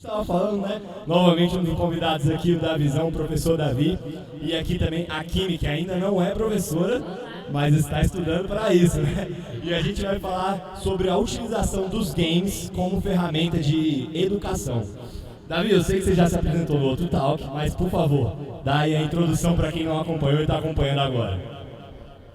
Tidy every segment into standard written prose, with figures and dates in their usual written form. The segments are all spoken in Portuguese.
Estava falando, né? Novamente um dos convidados aqui, o Davizão, o professor Davi. E aqui também a Kimi, que ainda não é professora, mas está estudando para isso, né? E a gente vai falar sobre a utilização dos games como ferramenta de educação. Davi, eu sei que você já se apresentou no outro talk, mas por favor, dá aí a introdução para quem não acompanhou e está acompanhando agora.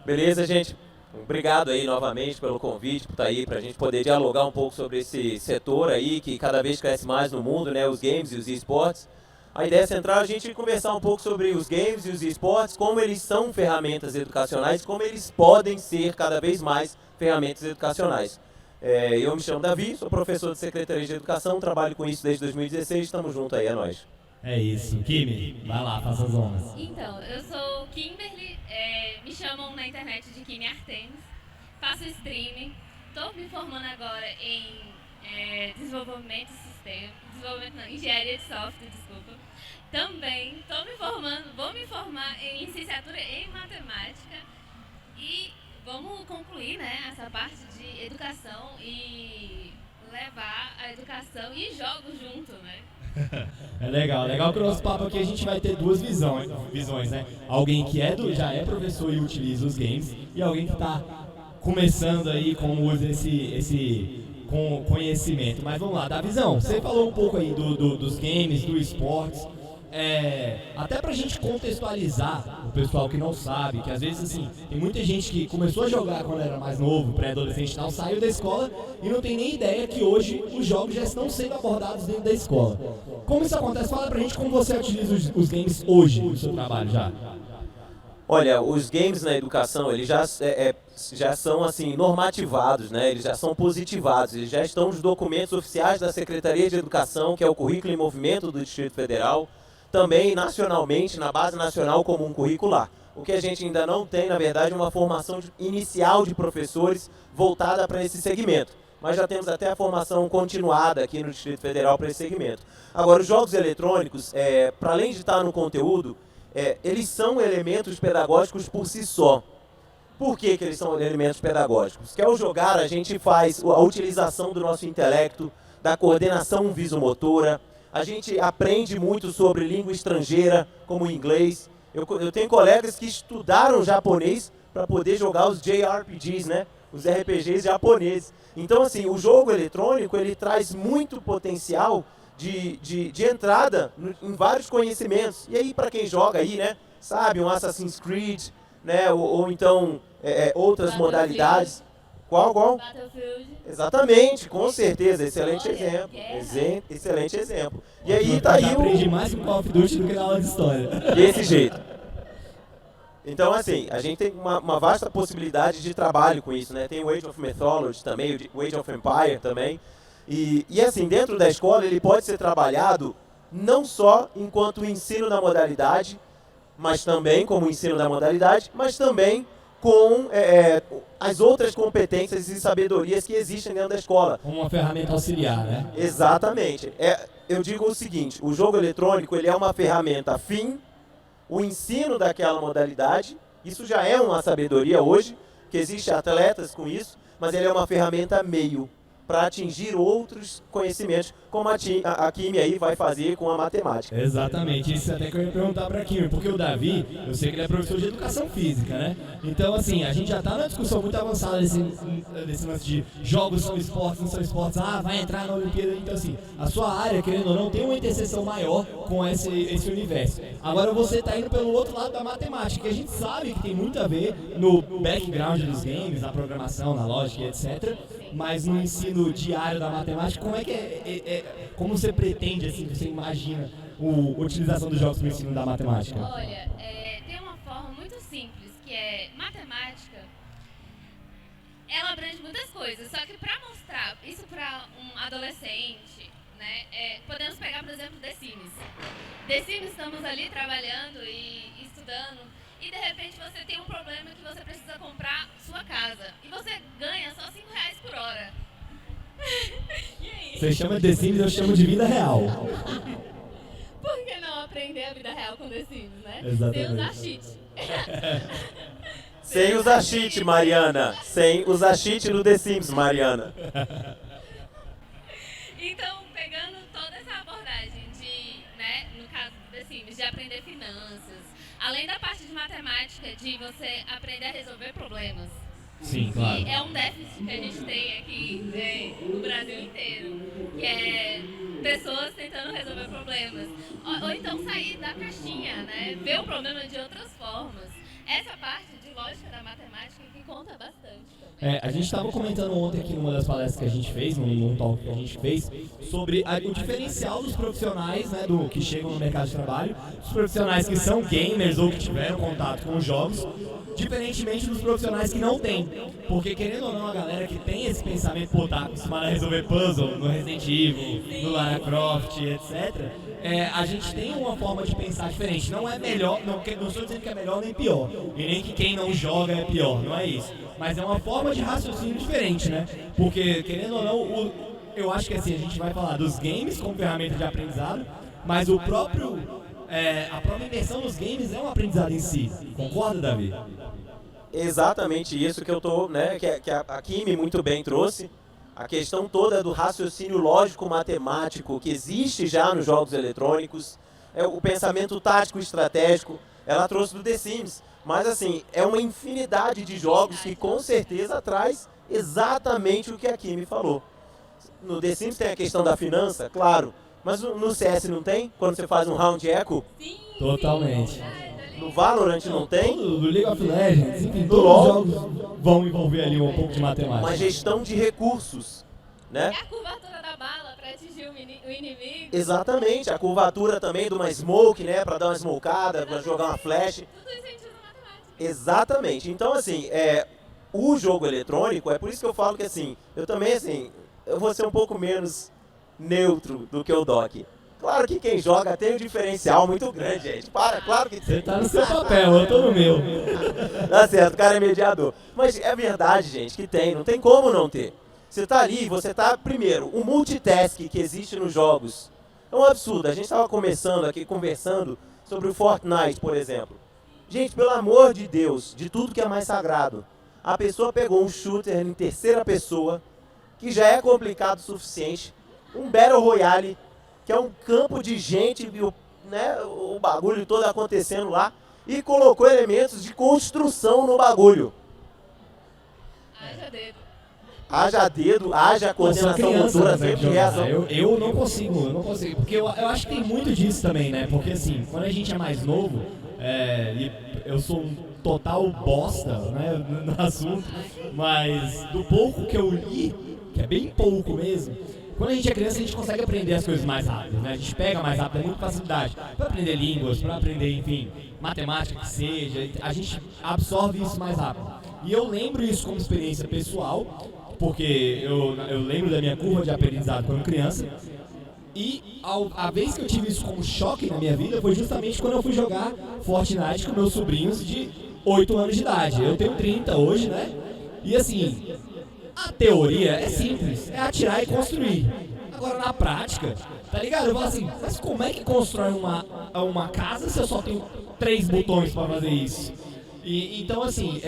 Beleza, gente? Obrigado aí novamente pelo convite, por estar aí, para a gente poder dialogar um pouco sobre esse setor aí que cada vez cresce mais no mundo, né? Os games e os esportes. A ideia central é a gente conversar um pouco sobre os games e os esportes, como eles são ferramentas educacionais, como eles podem ser cada vez mais ferramentas educacionais. Eu me chamo Davi, sou professor de Secretaria de Educação, trabalho com isso desde 2016, estamos juntos aí, é nóis. É isso. Kimi, vai lá, faça as honras. Então, eu sou Kimberly, me chamam na internet de Kimi Artemis, faço streaming, estou me formando agora em desenvolvimento de sistema, engenharia de software, desculpa. Também vou me formar em licenciatura em matemática e vamos concluir, né, essa parte de educação e levar a educação e jogos junto, né? É legal que o nosso papo aqui a gente vai ter duas visões, né? Alguém que já é professor e utiliza os games e alguém que está começando aí como usa esse conhecimento. Mas vamos lá, Davizão, você falou um pouco aí dos games, do esportes. Até pra gente contextualizar o pessoal que não sabe, que às vezes assim, tem muita gente que começou a jogar quando era mais novo, pré-adolescente e tal, saiu da escola e não tem nem ideia que hoje os jogos já estão sendo abordados dentro da escola. Como isso acontece? Fala pra gente como você utiliza os games hoje no seu trabalho já. Olha, os games na educação, eles já são assim normativados, né? Eles já são positivados, eles já estão nos documentos oficiais da Secretaria de Educação, que é o Currículo em Movimento do Distrito Federal, também nacionalmente, na base nacional comum curricular. O que a gente ainda não tem, na verdade, é uma formação inicial de professores voltada para esse segmento. Mas já temos até a formação continuada aqui no Distrito Federal para esse segmento. Agora, os jogos eletrônicos, para além de estar no conteúdo, eles são elementos pedagógicos por si só. Por que eles são elementos pedagógicos? Porque ao jogar a gente faz a utilização do nosso intelecto, da coordenação visomotora, a gente aprende muito sobre língua estrangeira, como o inglês. Eu tenho colegas que estudaram japonês para poder jogar os JRPGs, né? Os RPGs japoneses. Então, assim, o jogo eletrônico, ele traz muito potencial de entrada em vários conhecimentos. E aí, para quem joga aí, né, sabe, um Assassin's Creed, né, ou então outras modalidades. Qual? Battlefield. Exatamente, com certeza, excelente exemplo. Excelente exemplo. E aí tá aí aprendi mais com Call of Duty do que na aula de história. Desse jeito. Então, assim, a gente tem uma vasta possibilidade de trabalho com isso, né? Tem o Age of Mythology também, o Age of Empire também. E assim, dentro da escola ele pode ser trabalhado não só enquanto ensino da modalidade, mas também como ensino da modalidade, mas também com as outras competências e sabedorias que existem dentro da escola. Como uma ferramenta auxiliar, né? Exatamente. Eu digo o seguinte, o jogo eletrônico ele é uma ferramenta fim, o ensino daquela modalidade, isso já é uma sabedoria hoje, que existem atletas com isso, mas ele é uma ferramenta meio para atingir outros conhecimentos, como a Kimi aí vai fazer com a matemática. Exatamente, isso até que eu ia perguntar para a Kimi, porque o Davi, eu sei que ele é professor de educação física, né? Então, assim, a gente já está numa discussão muito avançada desse lance de jogos são esportes, não são esportes, vai entrar na Olimpíada. Então, assim, a sua área, querendo ou não, tem uma interseção maior com esse universo. Agora você está indo pelo outro lado da matemática, que a gente sabe que tem muito a ver no background dos games, na programação, na lógica, etc., mas no ensino diário da matemática, como é que como você pretende, assim, você imagina a utilização dos jogos no ensino da matemática? Olha, tem uma forma muito simples, que é matemática, ela abrange muitas coisas, só que para mostrar isso para um adolescente, né, podemos pegar, por exemplo, The Sims. The Sims, estamos ali trabalhando e estudando, e de repente você tem um problema que você precisa comprar sua casa. E você ganha só R$5 por hora. E aí? Você chama de The Sims, eu chamo de vida real. Por que não aprender a vida real com The Sims, né? Exatamente. Sem usar cheat. Sem usar cheat, Mariana. Sem usar cheat no The Sims, Mariana. Então, pegando toda essa abordagem Sims, de aprender finanças, além da parte de matemática, de você aprender a resolver problemas. Sim, claro. E é um déficit que a gente tem aqui no Brasil inteiro, que é pessoas tentando resolver problemas. Ou então sair da caixinha, né? Ver o problema de outras formas. Essa parte de lógica da matemática que conta bastante também. A gente estava comentando ontem aqui numa das palestras que a gente fez, num talk que a gente fez, sobre o diferencial dos profissionais, né, que chegam no mercado de trabalho, os profissionais que são gamers ou que tiveram contato com os jogos, diferentemente dos profissionais que não têm. Porque, querendo ou não, a galera que tem esse pensamento, pô, tá acostumada a resolver puzzle no Resident Evil, no Lara Croft, etc., a gente tem uma forma de pensar diferente. Não é melhor, não estou dizendo que é melhor nem pior, e nem que quem não joga é pior, não é isso. Mas é uma forma de raciocínio diferente, né? Porque, querendo ou não, eu acho que assim, a gente vai falar dos games como ferramenta de aprendizado, mas a própria imersão nos games é um aprendizado em si. Concorda, Davi? Exatamente isso que eu tô, né, que a Kimi muito bem trouxe. A questão toda do raciocínio lógico-matemático que existe já nos jogos eletrônicos, o pensamento tático e estratégico, ela trouxe do The Sims. Mas assim, é uma infinidade de jogos que com certeza traz exatamente o que a Kimi falou. No The Sims tem a questão da finança, claro, mas no CS não tem? Quando você faz um round echo? Sim, totalmente. Sim. No Valorant não tem? Do League of Legends, enfim, todos os jogos vão envolver ali um pouco de matemática. Uma gestão de recursos, né? É a curvatura da bala para atingir o inimigo. Exatamente, a curvatura também de uma smoke, né? Para dar uma smokada, para jogar uma flash. Tudo isso a gente usa matemática. Exatamente. Então, assim, o jogo eletrônico, é por isso que eu falo que, assim, eu também, assim, eu vou ser um pouco menos neutro do que o Doc. Claro que quem joga tem um diferencial muito grande, gente. Claro que Você tá no seu papel, eu tô no meu. Tá certo, o cara é mediador. Mas é verdade, gente, que tem, não tem como não ter. Você tá ali, você tá, primeiro, o multitask que existe nos jogos é um absurdo. A gente tava começando aqui, conversando sobre o Fortnite, por exemplo. Gente, pelo amor de Deus, de tudo que é mais sagrado, a pessoa pegou um shooter em terceira pessoa, que já é complicado o suficiente, um Battle Royale, que é um campo de gente, né, o bagulho todo acontecendo lá, e colocou elementos de construção no bagulho. Haja dedo. Haja dedo, haja coordenação motora, tempo de reação. Eu não consigo, porque eu acho que tem muito disso também, né? Porque assim, quando a gente é mais novo, e eu sou um total bosta, né, no assunto, mas do pouco que eu li, que é bem pouco mesmo, quando a gente é criança, a gente consegue aprender as coisas mais rápido, né? A gente pega mais rápido, é muita facilidade. Para aprender línguas, para aprender, enfim, matemática que seja, a gente absorve isso mais rápido. E eu lembro isso como experiência pessoal, porque eu lembro da minha curva de aprendizado quando criança. E a vez que eu tive isso como choque na minha vida foi justamente quando eu fui jogar Fortnite com meus sobrinhos de 8 anos de idade. Eu tenho 30 hoje, né? E assim, a teoria é simples, é atirar e construir. Agora na prática, tá ligado? Eu falo assim, mas como é que constrói uma casa se eu só tenho 3 botões para fazer isso? Então assim,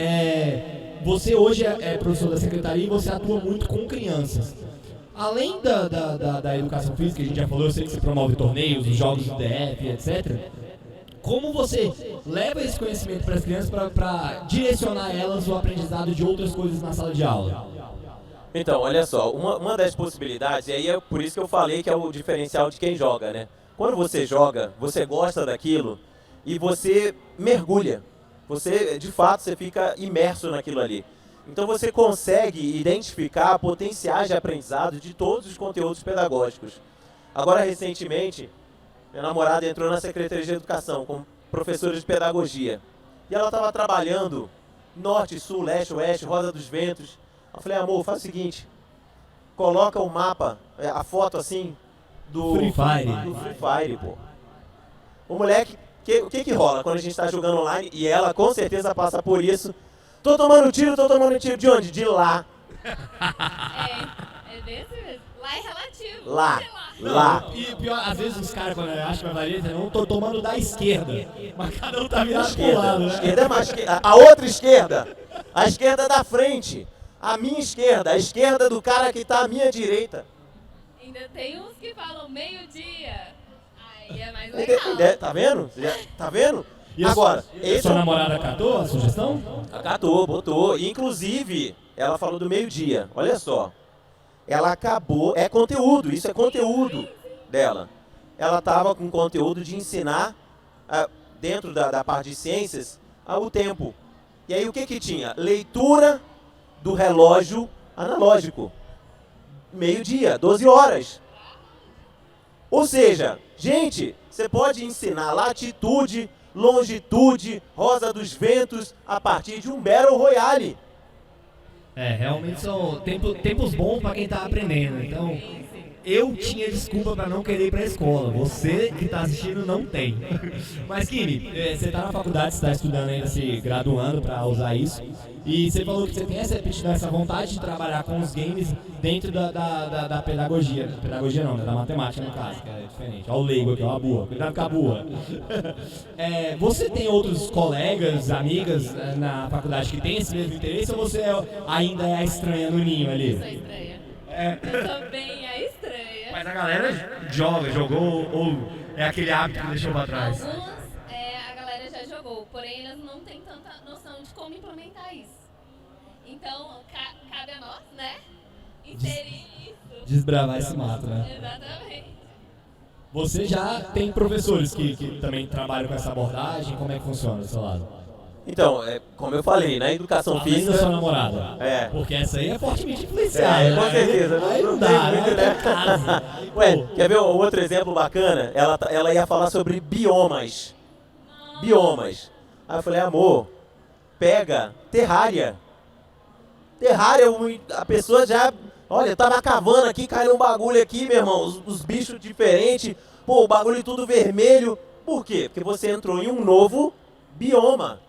você hoje é professor da secretaria e você atua muito com crianças. Além da educação física, a gente já falou, eu sei que você promove torneios, os jogos do DF, etc. Como você leva esse conhecimento para as crianças para direcionar elas o aprendizado de outras coisas na sala de aula? Então, olha só, uma das possibilidades, e aí é por isso que eu falei que é o diferencial de quem joga, né? Quando você joga, você gosta daquilo e você mergulha. Você, de fato, você fica imerso naquilo ali. Então você consegue identificar potenciais de aprendizado de todos os conteúdos pedagógicos. Agora, recentemente, minha namorada entrou na Secretaria de Educação como professora de pedagogia. E ela estava trabalhando norte, sul, leste, oeste, roda dos ventos. Eu falei, amor, faz o seguinte, coloca o mapa, a foto assim, do Free Fire. Do Free Fire, pô. O moleque, o que rola quando a gente está jogando online, e ela com certeza passa por isso, tô tomando tiro de onde? De lá. É desse mesmo. Lá é relativo. Lá. E pior, às vezes os caras, quando acham que vai valer, não tô tomando da esquerda. Mas cada um tá virado pro lado, né? Esquerda é mais esquerda. A outra esquerda. A esquerda da frente. A minha esquerda. A esquerda do cara que tá à minha direita. Ainda tem uns que falam meio-dia. Aí é mais legal. Tá vendo? Tá vendo? E Agora, sua namorada catou a sugestão? Acatou, botou. Inclusive, ela falou do meio-dia. Olha só. Ela acabou. É conteúdo, isso é conteúdo dela. Ela estava com conteúdo de ensinar, dentro da parte de ciências, o tempo. E aí o que tinha? Leitura do relógio analógico. Meio-dia, 12 horas. Ou seja, gente, você pode ensinar latitude, longitude, rosa dos ventos a partir de um Battle Royale. Realmente são tempos bons para quem tá aprendendo. Então, eu tinha desculpa para não querer ir pra escola. Você que tá assistindo não tem. Mas, Kimi, você tá na faculdade, você tá estudando ainda, se graduando para usar isso. E você falou que você tem essa vontade de trabalhar com os games dentro da pedagogia. Pedagogia não, da matemática no caso, que é diferente. Olha o leigo aqui, ó, a burra. Cuidado com a burra. Você tem outros colegas, amigas na faculdade que tem esse mesmo interesse ou você ainda é a estranha no ninho ali? Eu sou estranha. Eu sou bem a estranha. Mas a galera jogou ou é aquele hábito que deixou pra trás? Algumas a galera já jogou, porém elas não têm tanta noção de como implementar isso. Então, cabe a nós, né, inserir isso. Desbravar esse mato, né? Exatamente. Você já tem professores que também trabalham com essa abordagem? Como é que funciona do seu lado? Então, como eu falei, na educação Além física... da sua namorada. Porque essa aí é fortemente influenciada. com certeza. Aí não dá, muito, né? Casa. Ué, quer ver um outro exemplo bacana? Ela ia falar sobre biomas. Biomas. Aí eu falei, amor, pega Terraria. Terraria, a pessoa já... Olha, tava cavando aqui, caiu um bagulho aqui, meu irmão. Os bichos diferentes. Pô, o bagulho tudo vermelho. Por quê? Porque você entrou em um novo bioma.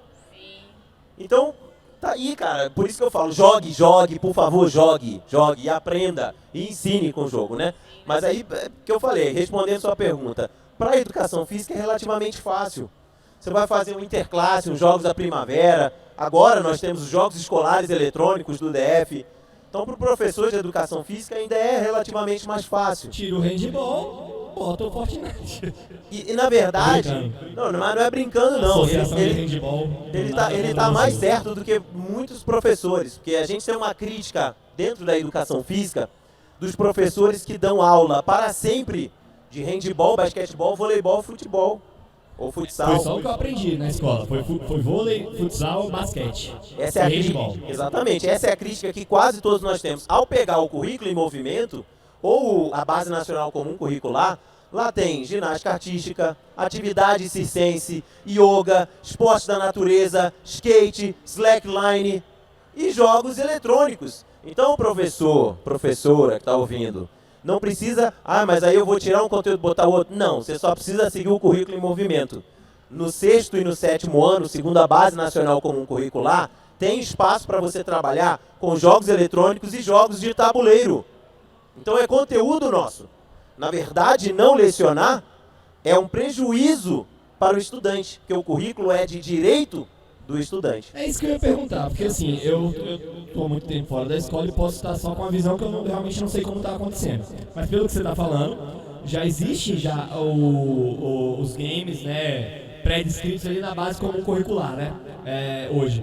Então, tá aí, cara. Por isso que eu falo, jogue, por favor, jogue e aprenda e ensine com o jogo, né? Mas aí, que eu falei, respondendo sua pergunta, para a educação física é relativamente fácil. Você vai fazer um interclasse, uns jogos da primavera. Agora nós temos os jogos escolares eletrônicos do DF. Então, para o professor de educação física ainda é relativamente mais fácil. Tira o handball, bota o Fortnite. E na verdade, não é brincando não. Ele tá mais certo do que muitos professores, porque a gente tem uma crítica dentro da educação física dos professores que dão aula para sempre de handball, basquetebol, voleibol, futebol ou futsal. Foi só o que eu aprendi na escola, foi vôlei, futsal, basquete. Essa é a crítica. Exatamente, essa é a crítica que quase todos nós temos. Ao pegar o currículo em movimento ou a Base Nacional Comum Curricular, lá tem ginástica artística, atividade circense, yoga, esporte da natureza, skate, slackline e jogos eletrônicos. Então, professora que está ouvindo, não precisa, mas aí eu vou tirar um conteúdo e botar outro. Não, você só precisa seguir o currículo em movimento. No 6º e no 7º ano, segundo a Base Nacional Comum Curricular, tem espaço para você trabalhar com jogos eletrônicos e jogos de tabuleiro. Então é conteúdo nosso. Na verdade, não lecionar é um prejuízo para o estudante, porque o currículo é de direito do estudante. É isso que eu ia perguntar, porque assim, eu estou muito tempo fora da escola e posso estar só com a visão que eu realmente não sei como está acontecendo. Mas pelo que você está falando, já existe os games, né, pré-descritos ali na base comum curricular, né, hoje.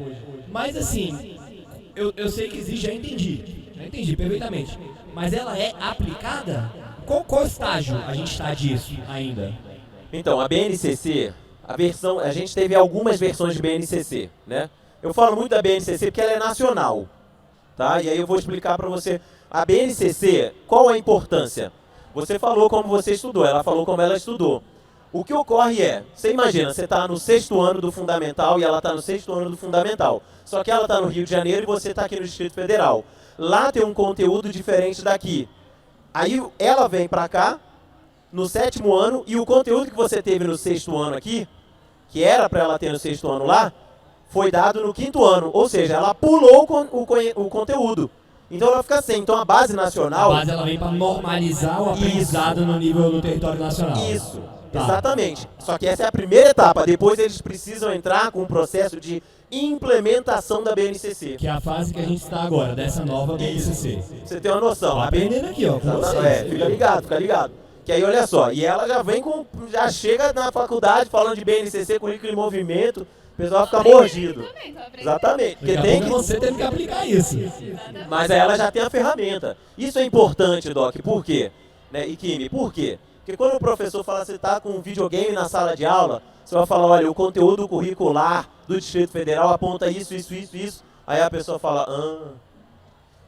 Mas assim, eu sei que existe, já entendi perfeitamente. Mas ela é aplicada? Qual estágio a gente está disso ainda? Então, a BNCC, a gente teve algumas versões de BNCC, né? Eu falo muito da BNCC porque ela é nacional, tá? E aí eu vou explicar para você. A BNCC, qual a importância? Você falou como você estudou, ela falou como ela estudou. O que ocorre você imagina, você está no 6º ano do Fundamental e ela está no 6º ano do Fundamental. Só que ela está no Rio de Janeiro e você está aqui no Distrito Federal. Lá tem um conteúdo diferente daqui. Aí ela vem para cá, no 7º ano, e o conteúdo que você teve no 6º ano aqui, que era para ela ter no 6º ano lá, foi dado no 5º ano. Ou seja, ela pulou o conteúdo. Então ela fica sem. Então a base nacional... A base ela vem para normalizar o aprendizado no nível do território nacional. Isso, exatamente. Só que essa é a primeira etapa. Depois eles precisam entrar com um processo de implementação da BNCC. Que é a fase que a gente está agora, dessa nova BNCC. Você tem uma noção. Tô aprendendo aqui, ó, com vocês. Fica ligado. Que aí, olha só, e ela já chega na faculdade falando de BNCC, currículo em movimento, o pessoal fica mordido. Exatamente. Porque Daqui a tem pouco você teve que aplicar isso. Mas aí ela já tem a ferramenta. Isso é importante, Doc. Por quê? Né? E Kimi, por quê? Porque quando o professor fala que você está com um videogame na sala de aula, você vai falar, olha, o conteúdo curricular do Distrito Federal aponta isso. Aí a pessoa fala,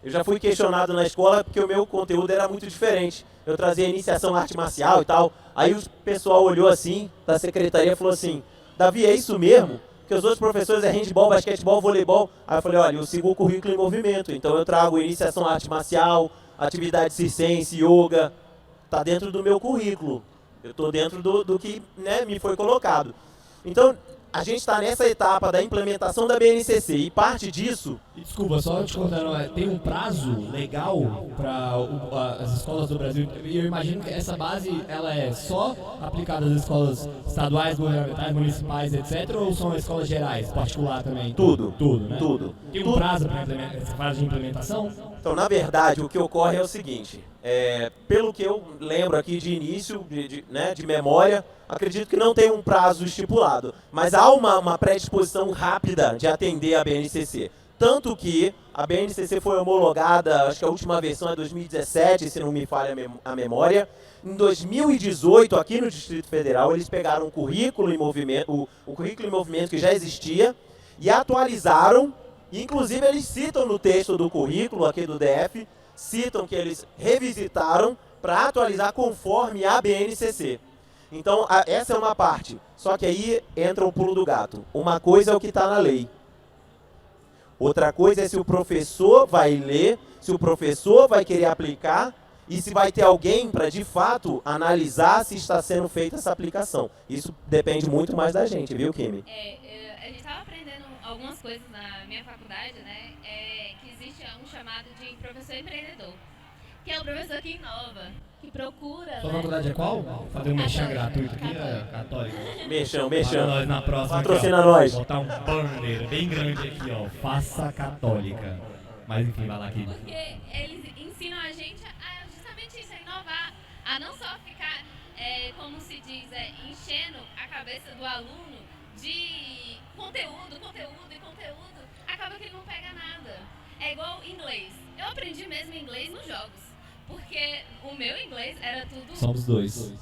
Eu já fui questionado na escola porque o meu conteúdo era muito diferente. Eu trazia iniciação à arte marcial e tal. Aí o pessoal olhou assim, da secretaria, e falou assim, Davi, é isso mesmo? Porque os outros professores é handball, basquetebol, voleibol. Aí eu falei, olha, eu sigo o currículo em movimento. Então eu trago iniciação à arte marcial, atividade circense, yoga. Está dentro do meu currículo. Eu estou dentro do que, né, me foi colocado. Então, a gente está nessa etapa da implementação da BNCC e parte disso... Desculpa, só te cortando, tem um prazo legal para as escolas do Brasil? E eu imagino que essa base ela é só aplicada às escolas estaduais, governamentais, municipais, etc. Ou são escolas gerais, particular também? Tudo. Tudo, né? Tudo. Tem um prazo para essa fase de implementação? Então, na verdade, o que ocorre é o seguinte, pelo que eu lembro aqui de início, de memória, acredito que não tem um prazo estipulado, mas há uma predisposição rápida de atender a BNCC. Tanto que a BNCC foi homologada, acho que a última versão é 2017, se não me falha a memória. Em 2018, aqui no Distrito Federal, eles pegaram o currículo em movimento que já existia e atualizaram. Inclusive, eles citam no texto do currículo aqui do DF, citam que eles revisitaram para atualizar conforme a BNCC. Então, essa é uma parte. Só que aí entra o pulo do gato. Uma coisa é o que está na lei. Outra coisa é se o professor vai ler, se o professor vai querer aplicar e se vai ter alguém para, de fato, analisar se está sendo feita essa aplicação. Isso depende muito mais da gente, viu, Kimi? A gente estava aprendendo algumas coisas na minha faculdade, né? Que existe um chamado de professor empreendedor, que é o professor que inova, que procura... Sua faculdade é qual? Fazer um mexão gratuito aqui, católica. Mexão. Para nós na próxima. Patrocina aqui, ó. nós. Botar um banner bem grande aqui, ó. Faça católica. Mas enfim, vai lá aqui. Porque eles ensinam a gente a justamente isso, a inovar, a não só ficar, como se diz, enchendo a cabeça do aluno de conteúdo. Acaba que ele não pega nada. É igual inglês. Eu aprendi mesmo inglês nos jogos. Porque o meu inglês era tudo... Somos dois.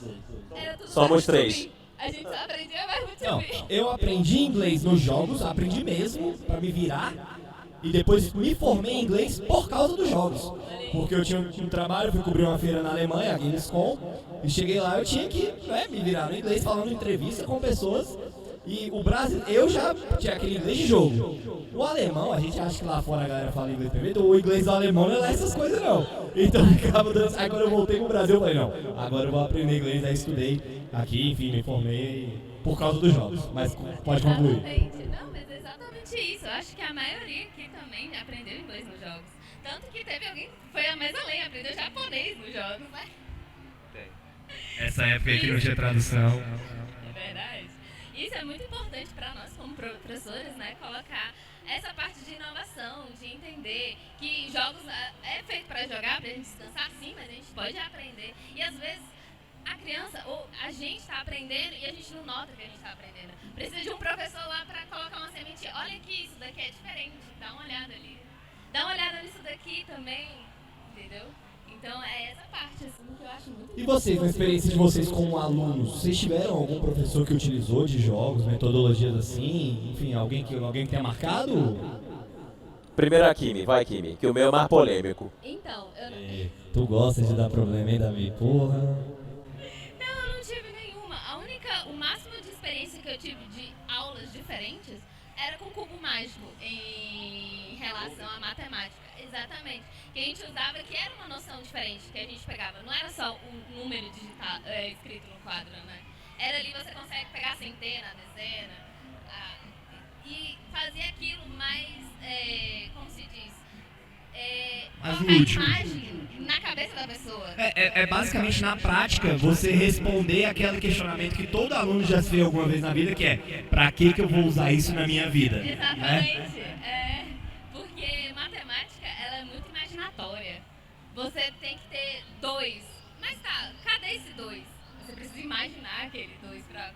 Era tudo Somos verbo to três. be. A gente só aprendia verbo to Não, be. eu aprendi inglês nos jogos, aprendi mesmo pra me virar. E depois me formei em inglês por causa dos jogos. Porque eu tinha um trabalho, eu fui cobrir uma feira na Alemanha, a Gamescom. E cheguei lá, eu tinha que me virar no inglês, falando em entrevista com pessoas. E o Brasil, eu já tinha aquele inglês de jogo. O alemão, a gente acha que lá fora a galera fala inglês perfeito, o inglês do alemão não é lá essas coisas não. Então ficava dando. Aí quando eu voltei pro Brasil, eu falei, não, agora eu vou aprender inglês, aí estudei aqui, enfim, me formei por causa dos jogos. Mas pode concluir. Exatamente. Não, mas é exatamente isso. Eu acho que a maioria aqui também aprendeu inglês nos jogos. Tanto que teve alguém que foi a mais além, aprendeu japonês nos jogos, né? Essa época aí que não tinha tradução. É verdade. Isso é muito importante para nós como professores, né? Colocar essa parte de inovação, de entender que jogos é feito para jogar, para a gente descansar sim, mas a gente pode aprender. E às vezes a criança ou a gente está aprendendo e a gente não nota que a gente está aprendendo. Precisa de um professor lá para colocar uma sementinha. Olha aqui, isso daqui é diferente, dá uma olhada ali. Dá uma olhada nisso daqui também, entendeu? Então é essa parte assim, que eu acho muito E vocês, na experiência de vocês como alunos, vocês tiveram algum professor que utilizou de jogos, metodologias assim? Enfim, alguém que tenha marcado? Primeiro a Kimi, vai Kimi, que o meu é mais polêmico. Então, eu não... Tu gosta de dar problema, hein, Davi? Porra. Não, eu não tive nenhuma. O máximo de experiência que eu tive de aulas diferentes era com cubo mágico em relação à matemática. Exatamente. Que a gente usava que era uma noção diferente que a gente pegava. Não era só o número digitado, escrito no quadro, né? Era ali você consegue pegar a centena, a dezena, e fazer aquilo mais, como se diz? Mais Colocar lúdico. imagem na cabeça da pessoa. É basicamente na prática você responder aquele questionamento que todo aluno já se fez alguma vez na vida, que é pra que eu vou usar isso na minha vida? Exatamente. Porque matemática, ela é muito imaginatória. Você tem que ter dois. Mas tá, cadê esse dois? usar aquele 2 pra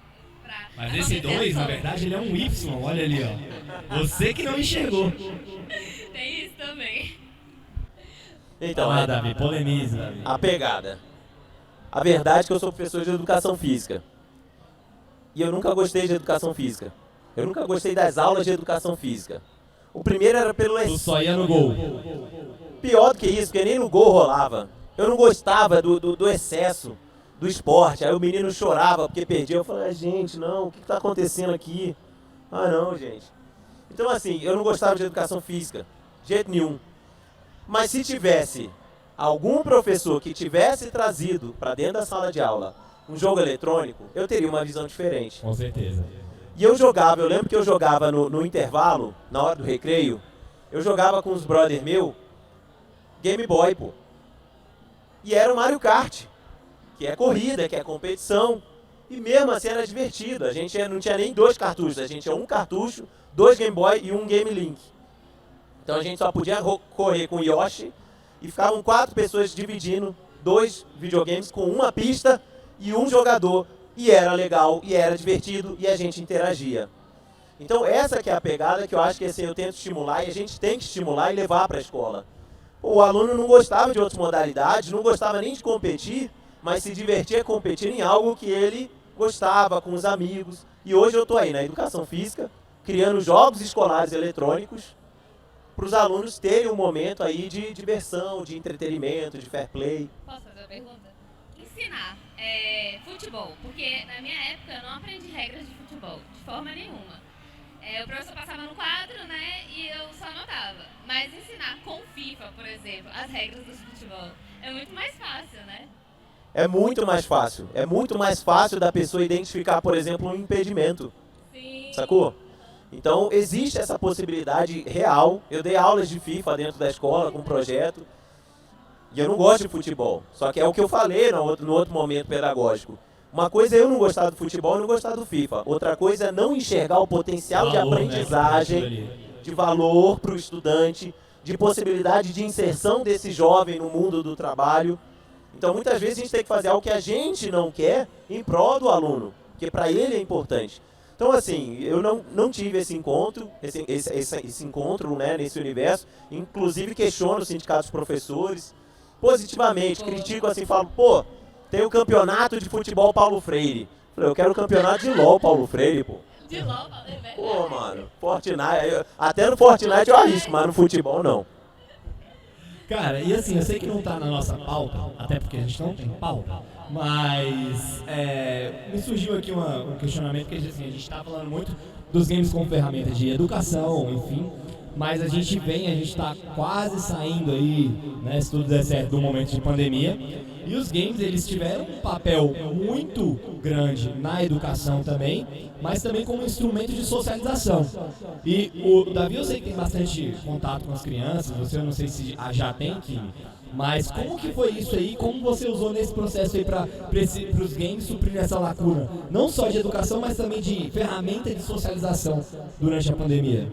Mas esse 2, na verdade, ele é um Y, olha ali, ó. Você que não enxergou. Tem isso também. Então, Davi, polemiza, Davi. a pegada. A verdade é que eu sou professor de educação física. E eu nunca gostei de educação física. Eu nunca gostei das aulas de educação física. O primeiro era pelo Tu só ia no gol. Pior do que isso, porque nem no gol rolava. Eu não gostava do excesso do esporte. Aí o menino chorava porque perdia. Eu falei, gente, não, o que está acontecendo aqui? Ah, não, gente. Então, assim, eu não gostava de educação física. De jeito nenhum. Mas se tivesse algum professor que tivesse trazido para dentro da sala de aula um jogo eletrônico, eu teria uma visão diferente. Com certeza. E eu lembro que eu jogava no intervalo, na hora do recreio, eu jogava com os brother meu, Game Boy, pô. E era o Mario Kart, que é corrida, que é competição. E mesmo assim era divertido. A gente não tinha nem 2 cartuchos, a gente tinha um cartucho, 2 Game Boy e um Game Link. Então a gente só podia correr com o Yoshi e ficavam 4 pessoas dividindo 2 videogames com uma pista e um jogador. E era legal, e era divertido, e a gente interagia. Então essa que é a pegada que eu acho que assim, eu tento estimular, e a gente tem que estimular e levar para a escola. O aluno não gostava de outras modalidades, não gostava nem de competir, mas se divertia competindo em algo que ele gostava, com os amigos. E hoje eu estou aí na educação física, criando jogos escolares eletrônicos, para os alunos terem um momento aí de diversão, de entretenimento, de fair play. Posso fazer uma pergunta? Ensinar futebol, porque na minha época eu não aprendi regras de futebol, de forma nenhuma. O professor passava no quadro, né, e eu só anotava. Mas ensinar com FIFA, por exemplo, as regras do futebol é muito mais fácil, né? É muito mais fácil. É muito mais fácil da pessoa identificar, por exemplo, um impedimento. Sim. Sacou? Então, existe essa possibilidade real. Eu dei aulas de FIFA dentro da escola com um projeto. E eu não gosto de futebol. Só que é o que eu falei no outro momento pedagógico. Uma coisa é eu não gostar do futebol e não gostar do FIFA. Outra coisa é não enxergar o potencial de aprendizagem, de valor para o estudante, de possibilidade de inserção desse jovem no mundo do trabalho. Então, muitas vezes a gente tem que fazer algo que a gente não quer em prol do aluno, porque para ele é importante. Então, assim, eu não tive esse encontro, esse encontro, né, nesse universo. Inclusive, questiono os sindicatos professores positivamente, critico assim, falo, pô, tem o campeonato de futebol Paulo Freire. Falei, eu quero o campeonato de LOL Paulo Freire, pô. De LOL, é verdade. Pô, mano, Fortnite, até no Fortnite eu arrisco, mas no futebol não. Cara, e assim, eu sei que não tá na nossa pauta, até porque a gente não tem pauta, mas me surgiu aqui um questionamento, que assim, a gente tá falando muito dos games como ferramenta de educação, enfim, mas a gente tá quase saindo aí, né, se tudo der certo, do momento de pandemia, e os games, eles tiveram um papel muito grande na educação também, mas também como instrumento de socialização. E o Davi, eu sei que tem bastante contato com as crianças, você eu não sei se já tem, mas como que foi isso aí, como você usou nesse processo aí para os games suprir essa lacuna, não só de educação, mas também de ferramenta de socialização durante a pandemia?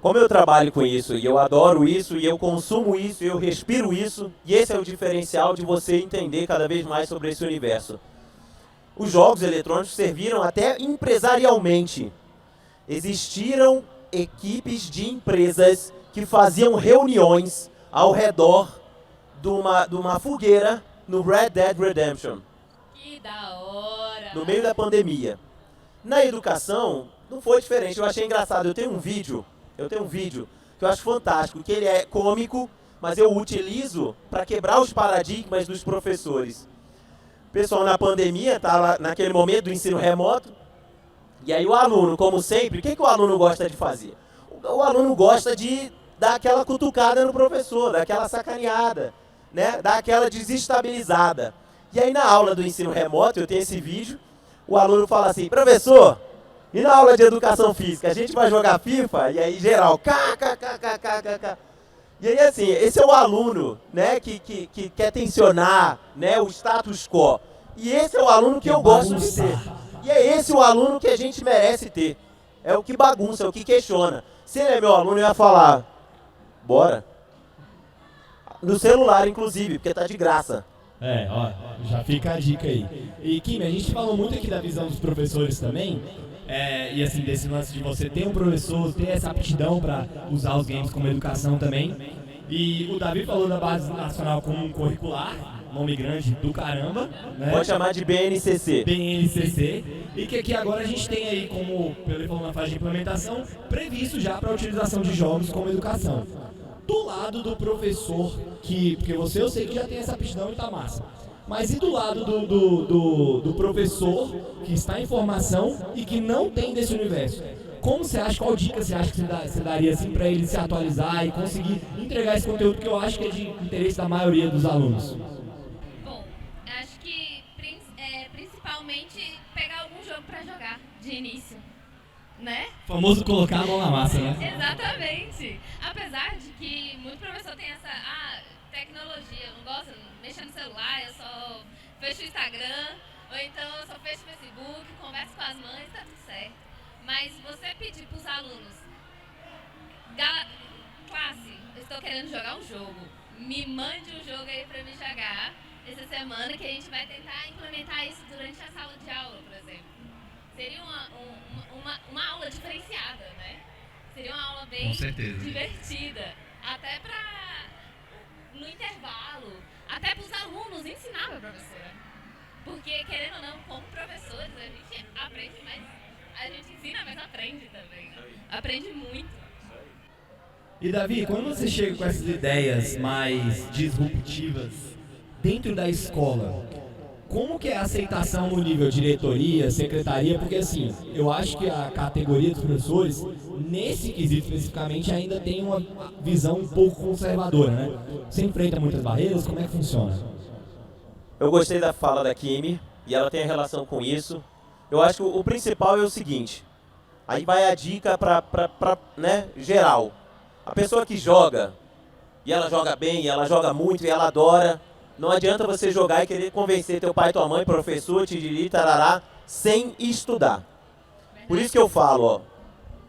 Como eu trabalho com isso, e eu adoro isso, e eu consumo isso, e eu respiro isso, e esse é o diferencial de você entender cada vez mais sobre esse universo. Os jogos eletrônicos serviram até empresarialmente. Existiram equipes de empresas que faziam reuniões ao redor de uma fogueira no Red Dead Redemption. Que da hora! No meio da pandemia. Na educação, não foi diferente. Eu achei engraçado. Eu tenho um vídeo que eu acho fantástico, que ele é cômico, mas eu utilizo para quebrar os paradigmas dos professores. O pessoal na pandemia estava naquele momento do ensino remoto, e aí o aluno, como sempre, o que o aluno gosta de fazer? O aluno gosta de dar aquela cutucada no professor, dar aquela sacaneada, né? Dar aquela desestabilizada. E aí na aula do ensino remoto, eu tenho esse vídeo, o aluno fala assim, professor, e na aula de educação física, a gente vai jogar FIFA? E aí geral, kkkkkk. E aí assim, esse é o aluno, né, que quer tensionar, né, o status quo. E esse é o aluno que eu gosto de ter. E é esse o aluno que a gente merece ter. É o que bagunça, é o que questiona. Se ele é meu aluno, eu ia falar, bora. No celular, inclusive, porque tá de graça. Ó, já fica a dica aí. E Kim, a gente falou muito aqui da visão dos professores também, e assim, desse lance de você ter um professor, ter essa aptidão para usar os games como educação também. E o Davi falou da Base Nacional Comum Curricular, nome grande do caramba, né? Pode chamar de BNCC. BNCC, e que aqui agora a gente tem aí, como ele falou na fase de implementação, previsto já para a utilização de jogos como educação. Do lado do professor, porque você eu sei que já tem essa aptidão e tá massa, mas e do lado do professor que está em formação e que não tem desse universo? Como você acha, qual dica você acha que você daria assim, para ele se atualizar e conseguir entregar esse conteúdo que eu acho que é de interesse da maioria dos alunos? Bom, acho que principalmente pegar algum jogo para jogar de início, né? O famoso colocar a mão na massa, né? Exatamente. Apesar de que muito professor tem essa tecnologia, eu não gosto de mexer no celular, eu só fecho o Instagram, ou então eu só fecho o Facebook, converso com as mães, tá tudo certo. Mas você pedir para os alunos, classe, eu estou querendo jogar um jogo, me mande um jogo aí para me jogar essa semana, que a gente vai tentar implementar isso durante a sala de aula, por exemplo. Seria uma aula diferenciada, né? Seria uma aula bem divertida, até no intervalo, até para os alunos ensinar para a professora. Porque, querendo ou não, como professores, a gente aprende, mas a gente ensina, mas aprende também. Aprende muito. E Davi, quando você chega com essas ideias mais disruptivas dentro da escola, como que é a aceitação no nível diretoria, secretaria? Porque assim, eu acho que a categoria dos professores, nesse quesito especificamente, ainda tem uma visão um pouco conservadora, né? Você enfrenta muitas barreiras, como é que funciona? Eu gostei da fala da Kimi, e ela tem relação com isso. Eu acho que o principal é o seguinte, aí vai a dica né, geral. A pessoa que joga, e ela joga bem, e ela joga muito, e ela adora, não adianta você jogar e querer convencer teu pai, tua mãe, professor, tiriri, tarará, sem estudar. Por isso que eu falo, ó,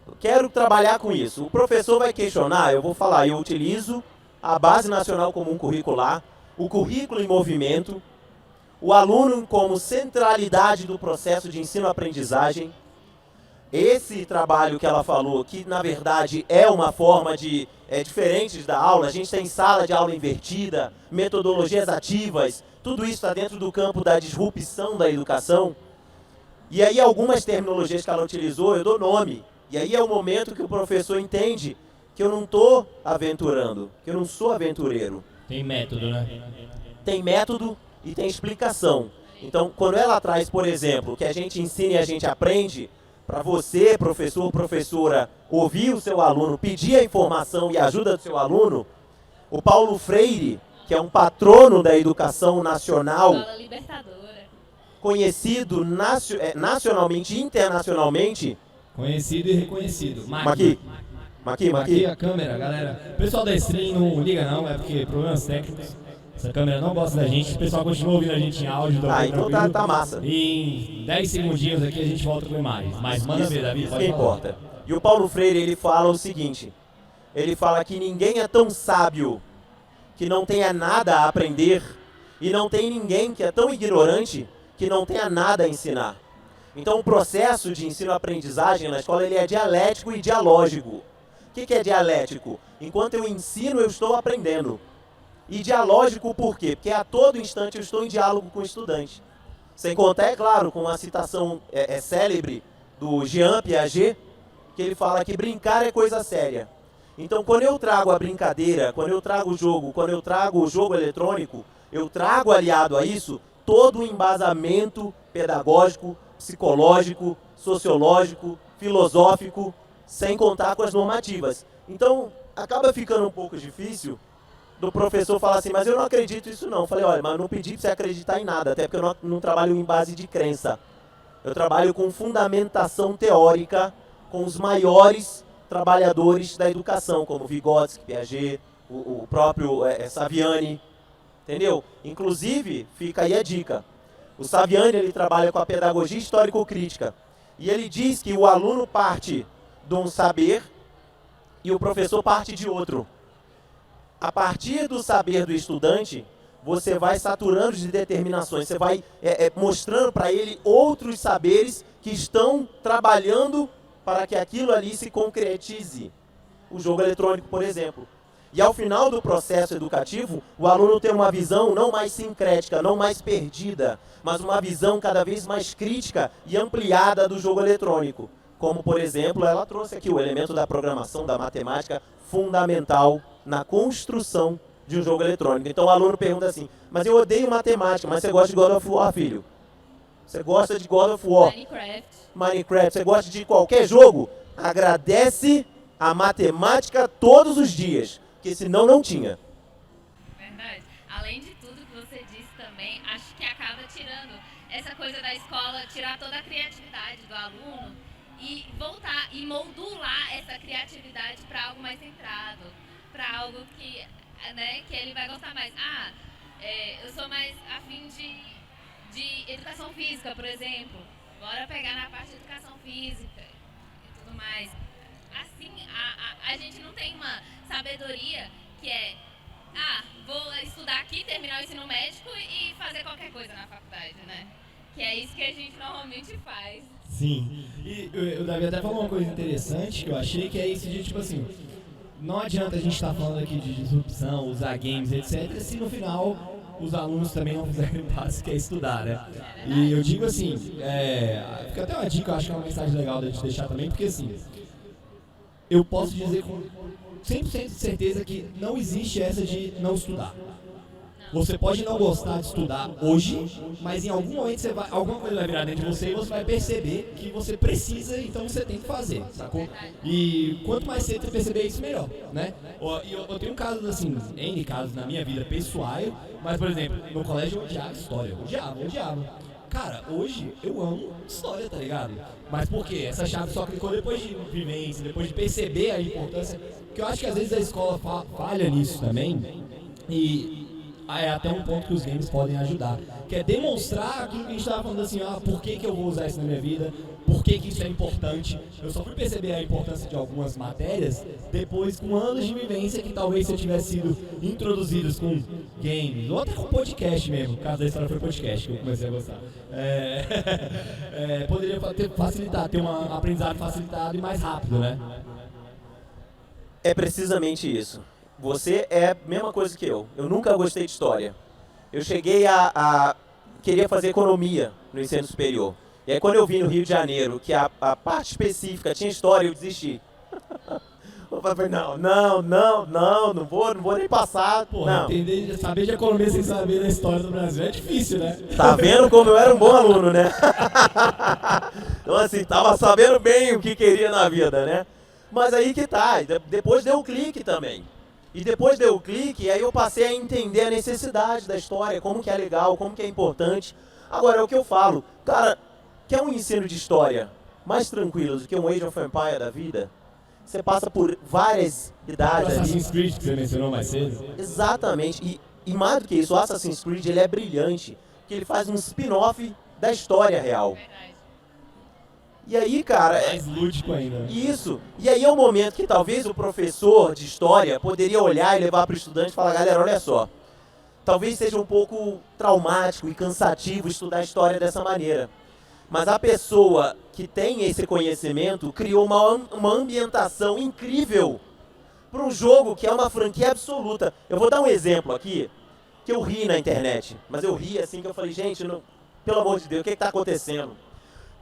eu quero trabalhar com isso. O professor vai questionar, eu vou falar, eu utilizo a Base Nacional Comum Curricular, o currículo em movimento, o aluno como centralidade do processo de ensino-aprendizagem. Esse trabalho que ela falou, que na verdade é uma forma de diferente da aula, a gente tem sala de aula invertida, metodologias ativas, tudo isso está dentro do campo da disrupção da educação. E aí algumas terminologias que ela utilizou, eu dou nome. E aí é o momento que o professor entende que eu não estou aventurando, que eu não sou aventureiro. Tem método, né? Tem método e tem explicação. Então, quando ela traz, por exemplo, que a gente ensina e a gente aprende, para você, professor ou professora, ouvir o seu aluno, pedir a informação e a ajuda do seu aluno, o Paulo Freire, que é um patrono da educação nacional, conhecido nacionalmente e internacionalmente. Conhecido e reconhecido. Maqui. A câmera, galera. O pessoal da stream não liga não, é porque problemas técnicos. Essa câmera não gosta da gente, o pessoal continua ouvindo a gente em áudio. Então tá massa. Em 10 segundinhos aqui a gente volta com imagens. Mas manda ver, Davi, isso que importa. E o Paulo Freire, ele fala o seguinte, ele fala que ninguém é tão sábio que não tenha nada a aprender e não tem ninguém que é tão ignorante que não tenha nada a ensinar. Então o processo de ensino-aprendizagem na escola ele é dialético e dialógico. O que é dialético? Enquanto eu ensino, eu estou aprendendo. E dialógico por quê? Porque a todo instante eu estou em diálogo com o estudante. Sem contar, é claro, com a citação célebre do Jean Piaget, que ele fala que brincar é coisa séria. Então, quando eu trago a brincadeira, quando eu trago o jogo, quando eu trago o jogo eletrônico, eu trago aliado a isso todo o embasamento pedagógico, psicológico, sociológico, filosófico, sem contar com as normativas. Então, acaba ficando um pouco difícil do professor falar assim, mas eu não acredito nisso não. Eu falei, olha, mas eu não pedi para você acreditar em nada, até porque eu não trabalho em base de crença. Eu trabalho com fundamentação teórica, com os maiores trabalhadores da educação, como Vygotsky, Piaget, o próprio Saviani, entendeu? Inclusive, fica aí a dica, o Saviani ele trabalha com a pedagogia histórico-crítica, e ele diz que o aluno parte de um saber e o professor parte de outro. A partir do saber do estudante, você vai saturando de determinações, você vai mostrando para ele outros saberes que estão trabalhando para que aquilo ali se concretize. O jogo eletrônico, por exemplo. E ao final do processo educativo, o aluno tem uma visão não mais sincrética, não mais perdida, mas uma visão cada vez mais crítica e ampliada do jogo eletrônico. Como, por exemplo, ela trouxe aqui o elemento da programação, da matemática, fundamental na construção de um jogo eletrônico. Então o aluno pergunta assim, mas eu odeio matemática, mas você gosta de God of War, filho? Você gosta de God of War? Minecraft. Você gosta de qualquer jogo? Agradece a matemática todos os dias, porque senão não tinha. Verdade. Além de tudo que você disse também, acho que acaba tirando essa coisa da escola, tirar toda a criatividade do aluno e voltar e moldular essa criatividade para algo mais centrado, para algo que, né, que ele vai gostar mais. Eu sou mais afim de educação física, por exemplo. Bora pegar na parte de educação física e tudo mais. Assim, a gente não tem uma sabedoria que é, vou estudar aqui, terminar o ensino médico e fazer qualquer coisa na faculdade, né? Que é isso que a gente normalmente faz. Sim. E o Davi até falou uma coisa interessante que eu achei, que é isso de, tipo assim, não adianta a gente estar falando aqui de disrupção, usar games, etc., se no final os alunos também não fizerem o básico, que é estudar, né? E eu digo assim, fica até uma dica, eu acho que é uma mensagem legal da gente deixar também, porque assim, eu posso dizer com 100% de certeza que não existe essa de não estudar. Você pode não gostar de estudar hoje, mas em algum momento alguma coisa vai virar dentro de você e você vai perceber que você precisa, então você tem que fazer, sacou? E quanto mais cedo você perceber isso, melhor, né? Eu tenho casos assim, N casos na minha vida pessoal, mas por exemplo, no colégio eu odiava história, odiava. Cara, hoje eu amo história, tá ligado? Mas por quê? Essa chave só clicou depois de vivência, depois de perceber a importância, porque eu acho que às vezes a escola falha nisso também, e é até um ponto que os games podem ajudar, que é demonstrar aquilo que a gente estava falando assim, por que eu vou usar isso na minha vida, por que isso é importante. Eu só fui perceber a importância de algumas matérias depois, com anos de vivência, que talvez se eu tivesse sido introduzidos com games, ou até com podcast mesmo, no caso da história foi podcast, que eu comecei a gostar. Poderia ter um aprendizado facilitado e mais rápido, né? É precisamente isso. Você é a mesma coisa que eu. Eu nunca gostei de história. Eu cheguei queria fazer economia no ensino superior. E aí quando eu vim no Rio de Janeiro, que a parte específica tinha história, eu desisti. Eu falei, não vou nem passar. Porra, não. Saber de economia sem saber da história do Brasil é difícil, né? Tá vendo como eu era um bom aluno, né? Então assim, tava sabendo bem o que queria na vida, né? Mas aí que tá, depois deu um clique também. E depois deu o clique, aí eu passei a entender a necessidade da história, como que é legal, como que é importante. Agora, é o que eu falo, cara, quer um ensino de história mais tranquilo do que um Age of Empires da vida? Você passa por várias idades ali. Assassin's Creed, que você mencionou mais cedo. Exatamente, e mais do que isso, o Assassin's Creed ele é brilhante, porque ele faz um spin-off da história real. E aí, cara... Mais lúdico ainda. Isso. E aí é o momento que talvez o professor de história poderia olhar e levar para o estudante e falar, galera, olha só, talvez seja um pouco traumático e cansativo estudar história dessa maneira. Mas a pessoa que tem esse conhecimento criou uma ambientação incrível para um jogo que é uma franquia absoluta. Eu vou dar um exemplo aqui, que eu ri na internet, mas eu ri assim que eu falei, gente, pelo amor de Deus, o que está acontecendo?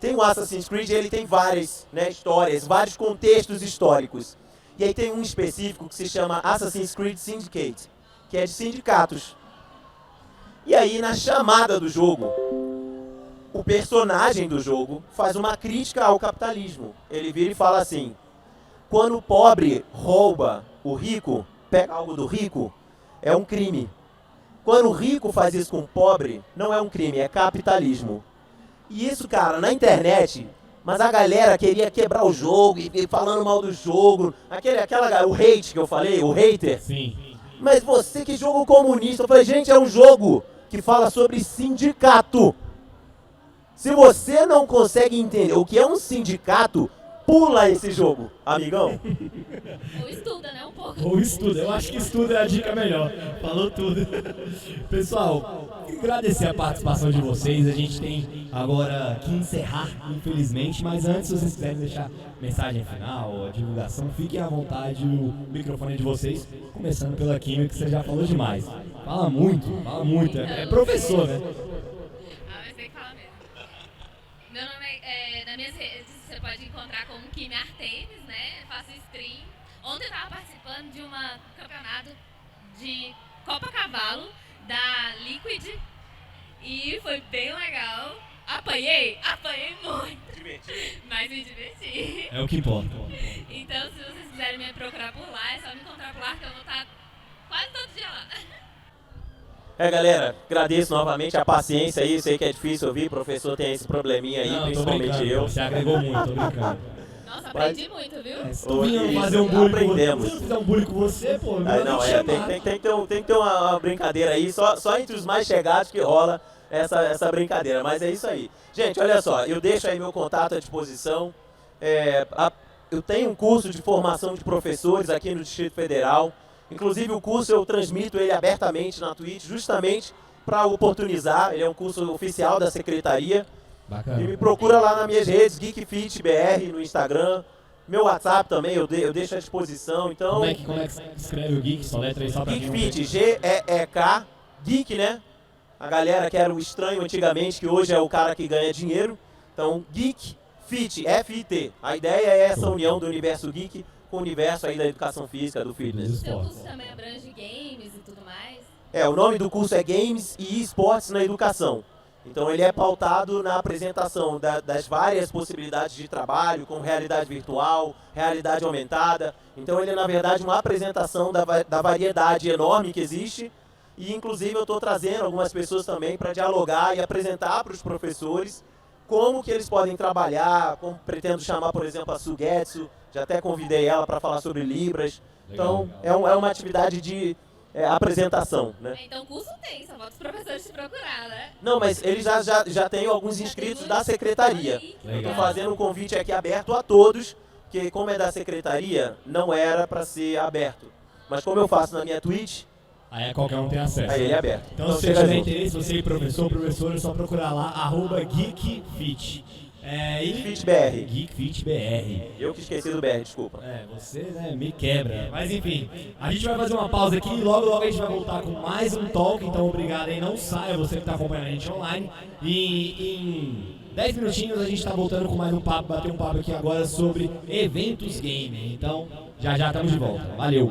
Tem o Assassin's Creed, ele tem várias histórias, vários contextos históricos. E aí tem um específico que se chama Assassin's Creed Syndicate, que é de sindicatos. E aí na chamada do jogo, o personagem do jogo faz uma crítica ao capitalismo. Ele vira e fala assim, quando o pobre rouba o rico, pega algo do rico, é um crime. Quando o rico faz isso com o pobre, não é um crime, é capitalismo. E isso, cara, na internet, mas a galera queria quebrar o jogo e falando mal do jogo, o hate que eu falei, o hater. Sim. Mas você, que jogo comunista? Eu falei, gente, é um jogo que fala sobre sindicato. Se você não consegue entender o que é um sindicato, pula esse jogo, amigão. Ou estuda, né? Um pouco. Ou estuda, eu acho que estuda é a dica melhor. Falou tudo. Pessoal, agradecer a participação de vocês. A gente tem agora que encerrar, infelizmente, mas antes, se vocês quiserem deixar mensagem final, a divulgação, fiquem à vontade, o microfone é de vocês, começando pela Kimi, que você já falou demais. Fala muito, é professor, né? Mas tem que falar mesmo. Meu nome nas minhas redes você pode encontrar como Kimi Artemis, né? Eu faço stream. Ontem eu estava participando de um campeonato de Copa Cavalo da Liquid e foi bem legal. Apanhei muito, mas me diverti. É o que importa. Então, se vocês quiserem me procurar por lá, é só me encontrar por lá que eu vou estar quase todo dia lá. Galera, agradeço novamente a paciência aí, sei que é difícil ouvir, o professor tem esse probleminha aí, Não, principalmente eu. Você agregou muito, tô brincando. Nossa, aprendi muito, viu? Se tu vinha fazer um bullying com você, se eu fizer um bullying com você, pô, tem que ter uma brincadeira aí, só entre os mais chegados que rola essa brincadeira, mas é isso aí. Gente, olha só, eu deixo aí meu contato à disposição, eu tenho um curso de formação de professores aqui no Distrito Federal, inclusive o curso eu transmito ele abertamente na Twitch, justamente para oportunizar, ele é um curso oficial da Secretaria. Bacana. E me procura lá nas minhas redes, GeekFitBR no Instagram, meu WhatsApp também eu deixo à disposição, então... Como é que escreve o Geek? Só letra aí só pra GeekFit, G-E-E-K, Geek, né? A galera que era o estranho antigamente, que hoje é o cara que ganha dinheiro. Então, Geek Fit, F-I-T. A ideia é essa união do universo geek com o universo aí da educação física, do fitness. Seu curso também abrange games e tudo mais? O nome do curso é Games e Esportes na Educação. Então ele é pautado na apresentação das várias possibilidades de trabalho, com realidade virtual, realidade aumentada. Então ele é, na verdade, uma apresentação da variedade enorme que existe. E, inclusive, eu estou trazendo algumas pessoas também para dialogar e apresentar para os professores como que eles podem trabalhar, como pretendo chamar, por exemplo, a Sugetsu, já até convidei ela para falar sobre Libras. Legal. Então é uma atividade de apresentação, né? Então o curso tem, só falta os professores te procurar, né? Não, mas eles já têm alguns inscritos da secretaria. Eu estou fazendo um convite aqui aberto a todos, que como é da secretaria, não era para ser aberto. Mas como eu faço na minha Twitch, aí qualquer um tem acesso. Aí ele é aberto. Então se você tiver interesse, você é professor, é só procurar lá, @GeekFit. GeekFitBR. GeekFitBR. Eu que esqueci do BR, desculpa. Você, né, me quebra. Mas enfim, a gente vai fazer uma pausa aqui e logo a gente vai voltar com mais um talk. Então obrigado aí, não saia, você que está acompanhando a gente online. E em 10 minutinhos a gente está voltando com mais um papo, bater um papo aqui agora sobre eventos gamer. Então já estamos de volta. Valeu.